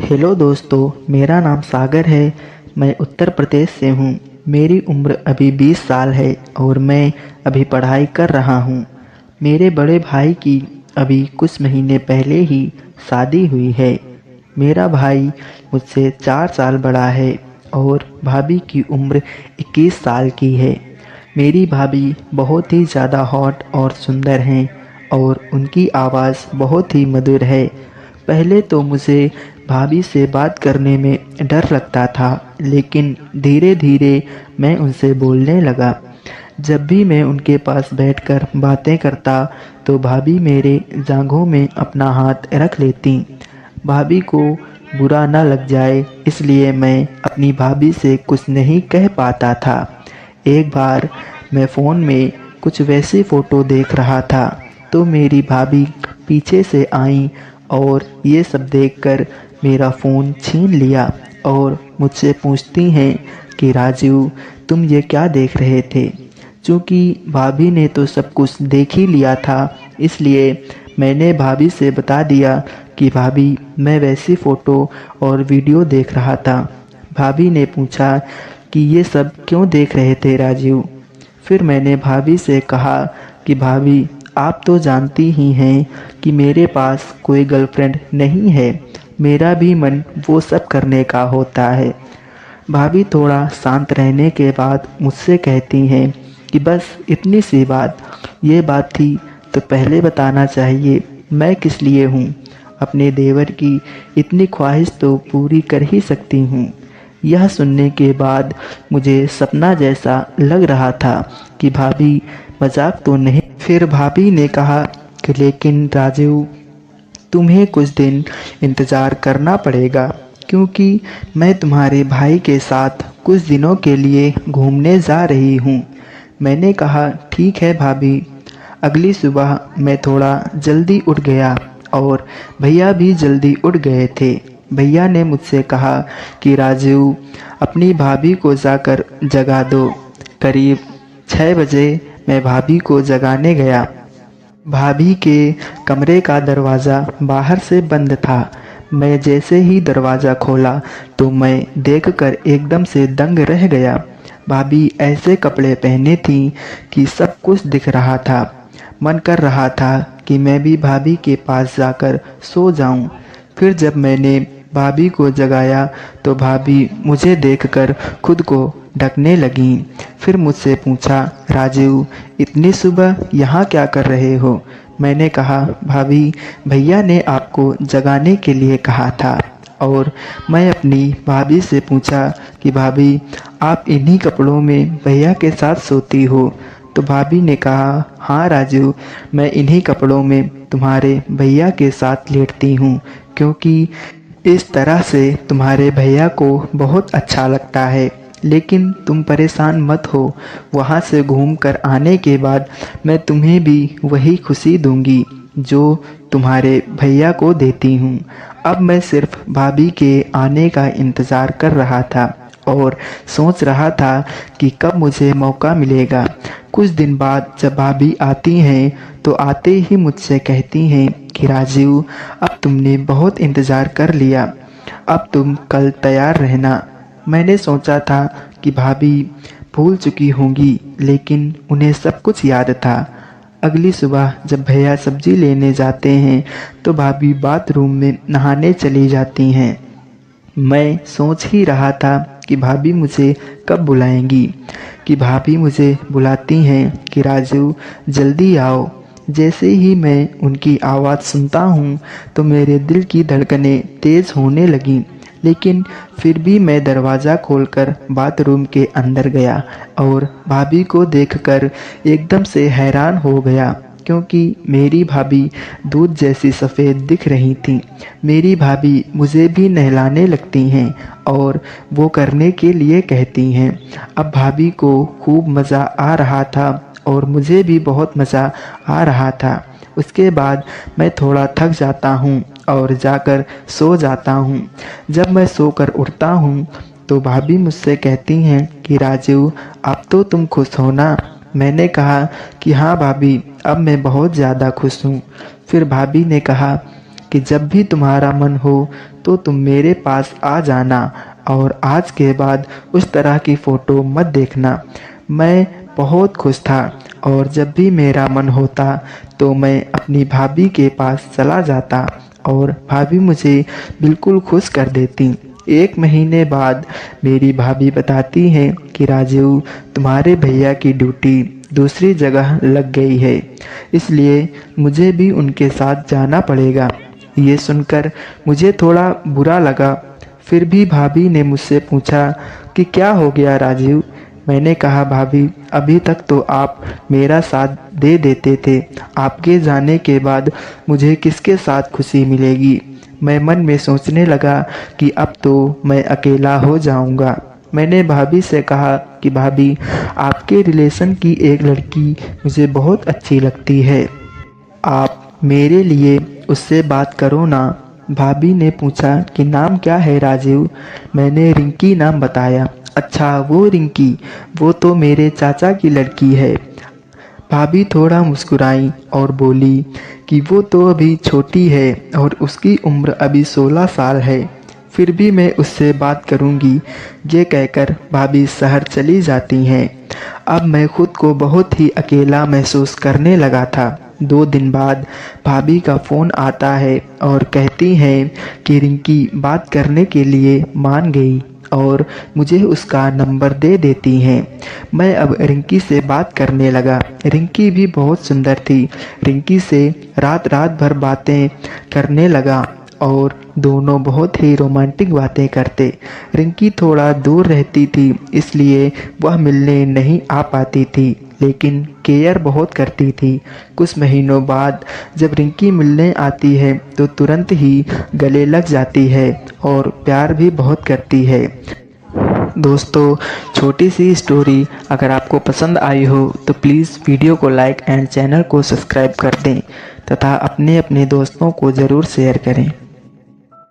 Hello दोस्तों, मेरा नाम सागर है। मैं उत्तर प्रदेश से हूँ। मेरी उम्र अभी 20 साल है और मैं अभी पढ़ाई कर रहा हूँ। मेरे बड़े भाई की अभी कुछ महीने पहले ही शादी हुई है। मेरा भाई मुझसे 4 साल बड़ा है और भाभी की उम्र 21 साल की है। मेरी भाभी बहुत ही ज़्यादा हॉट और सुंदर हैं और उनकी आवाज़ बहुत ही मधुर है। पहले तो मुझे भाभी से बात करने में डर लगता था, लेकिन धीरे धीरे मैं उनसे बोलने लगा। जब भी मैं उनके पास बैठकर बातें करता तो भाभी मेरे जांघों में अपना हाथ रख लेती। भाभी को बुरा ना लग जाए इसलिए मैं अपनी भाभी से कुछ नहीं कह पाता था। एक बार मैं फ़ोन में कुछ वैसी फ़ोटो देख रहा था तो मेरी भाभी पीछे से आई और ये सब देखकर मेरा फ़ोन छीन लिया और मुझसे पूछती हैं कि राजू, तुम ये क्या देख रहे थे। चूँकि भाभी ने तो सब कुछ देख ही लिया था, इसलिए मैंने भाभी से बता दिया कि भाभी, मैं वैसी फ़ोटो और वीडियो देख रहा था। भाभी ने पूछा कि ये सब क्यों देख रहे थे राजू। फिर मैंने भाभी से कहा कि भाभी, आप तो जानती ही हैं कि मेरे पास कोई गर्लफ्रेंड नहीं है। मेरा भी मन वो सब करने का होता है। भाभी थोड़ा शांत रहने के बाद मुझसे कहती हैं कि बस इतनी सी बात, ये बात थी तो पहले बताना चाहिए। मैं किस लिए हूँ, अपने देवर की इतनी ख्वाहिश तो पूरी कर ही सकती हूँ। यह सुनने के बाद मुझे सपना जैसा लग रहा था कि भाभी मजाक तो नहीं। फिर भाभी ने कहा कि लेकिन राजू, तुम्हें कुछ दिन इंतज़ार करना पड़ेगा, क्योंकि मैं तुम्हारे भाई के साथ कुछ दिनों के लिए घूमने जा रही हूँ। मैंने कहा ठीक है भाभी। अगली सुबह मैं थोड़ा जल्दी उठ गया और भैया भी जल्दी उठ गए थे। भैया ने मुझसे कहा कि राजू, अपनी भाभी को जाकर जगा दो। करीब 6 बजे मैं भाभी को जगाने गया। भाभी के कमरे का दरवाज़ा बाहर से बंद था। मैं जैसे ही दरवाज़ा खोला तो मैं देखकर एकदम से दंग रह गया। भाभी ऐसे कपड़े पहने थी कि सब कुछ दिख रहा था। मन कर रहा था कि मैं भी भाभी के पास जाकर सो जाऊं। फिर जब मैंने भाभी को जगाया तो भाभी मुझे देखकर खुद को ढकने लगीं। फिर मुझसे पूछा, राजू, इतनी सुबह यहाँ क्या कर रहे हो। मैंने कहा, भाभी, भैया ने आपको जगाने के लिए कहा था। और मैं अपनी भाभी से पूछा कि भाभी, आप इन्हीं कपड़ों में भैया के साथ सोती हो। तो भाभी ने कहा, हाँ राजू, मैं इन्हीं कपड़ों में तुम्हारे भैया के साथ लेटती हूँ, क्योंकि इस तरह से तुम्हारे भैया को बहुत अच्छा लगता है। लेकिन तुम परेशान मत हो, वहाँ से घूम कर आने के बाद मैं तुम्हें भी वही खुशी दूंगी जो तुम्हारे भैया को देती हूँ। अब मैं सिर्फ भाभी के आने का इंतज़ार कर रहा था और सोच रहा था कि कब मुझे मौका मिलेगा। कुछ दिन बाद जब भाभी आती हैं तो आते ही मुझसे कहती हैं कि राजू, अब तुमने बहुत इंतज़ार कर लिया, अब तुम कल तैयार रहना। मैंने सोचा था कि भाभी भूल चुकी होंगी, लेकिन उन्हें सब कुछ याद था। अगली सुबह जब भैया सब्जी लेने जाते हैं तो भाभी बाथरूम में नहाने चली जाती हैं। मैं सोच ही रहा था कि भाभी मुझे कब बुलाएंगी, कि भाभी मुझे बुलाती हैं कि राजू, जल्दी आओ। जैसे ही मैं उनकी आवाज़ सुनता हूँ तो मेरे दिल की धड़कनें तेज़ होने लगीं। लेकिन फिर भी मैं दरवाज़ा खोलकर बाथरूम के अंदर गया और भाभी को देखकर एकदम से हैरान हो गया, क्योंकि मेरी भाभी दूध जैसी सफ़ेद दिख रही थी। मेरी भाभी मुझे भी नहलाने लगती हैं और वो करने के लिए कहती हैं। अब भाभी को खूब मज़ा आ रहा था और मुझे भी बहुत मज़ा आ रहा था। उसके बाद मैं थोड़ा थक जाता हूँ और जाकर सो जाता हूँ। जब मैं सोकर उठता हूँ तो भाभी मुझसे कहती हैं कि राजू, अब तो तुम खुश हो ना। मैंने कहा कि हाँ भाभी, अब मैं बहुत ज़्यादा खुश हूँ। फिर भाभी ने कहा कि जब भी तुम्हारा मन हो तो तुम मेरे पास आ जाना और आज के बाद उस तरह की फ़ोटो मत देखना। मैं बहुत खुश था और जब भी मेरा मन होता तो मैं अपनी भाभी के पास चला जाता और भाभी मुझे बिल्कुल खुश कर देती। 1 महीने बाद मेरी भाभी बताती हैं कि राजीव, तुम्हारे भैया की ड्यूटी दूसरी जगह लग गई है, इसलिए मुझे भी उनके साथ जाना पड़ेगा। ये सुनकर मुझे थोड़ा बुरा लगा। फिर भी भाभी ने मुझसे पूछा कि क्या हो गया राजीव। मैंने कहा, भाभी अभी तक तो आप मेरा साथ दे देते थे, आपके जाने के बाद मुझे किसके साथ खुशी मिलेगी। मैं मन में सोचने लगा कि अब तो मैं अकेला हो जाऊंगा। मैंने भाभी से कहा कि भाभी, आपके रिलेशन की एक लड़की मुझे बहुत अच्छी लगती है, आप मेरे लिए उससे बात करो ना। भाभी ने पूछा कि नाम क्या है राजीव। मैंने रिंकी नाम बताया। अच्छा, वो रिंकी, वो तो मेरे चाचा की लड़की है। भाभी थोड़ा मुस्कुराई और बोली कि वो तो अभी छोटी है और उसकी उम्र अभी 16 साल है, फिर भी मैं उससे बात करूंगी। ये कहकर भाभी शहर चली जाती हैं। अब मैं खुद को बहुत ही अकेला महसूस करने लगा था। 2 दिन बाद भाभी का फ़ोन आता है और कहती हैं कि रिंकी बात करने के लिए मान गई और मुझे उसका नंबर दे देती हैं। मैं अब रिंकी से बात करने लगा। रिंकी भी बहुत सुंदर थी। रिंकी से रात रात भर बातें करने लगा और दोनों बहुत ही रोमांटिक बातें करते। रिंकी थोड़ा दूर रहती थी, इसलिए वह मिलने नहीं आ पाती थी, लेकिन केयर बहुत करती थी। कुछ महीनों बाद जब रिंकी मिलने आती है तो तुरंत ही गले लग जाती है और प्यार भी बहुत करती है। दोस्तों, छोटी सी स्टोरी अगर आपको पसंद आई हो तो प्लीज़ वीडियो को लाइक एंड चैनल को सब्सक्राइब कर दें तथा अपने अपने दोस्तों को ज़रूर शेयर करें।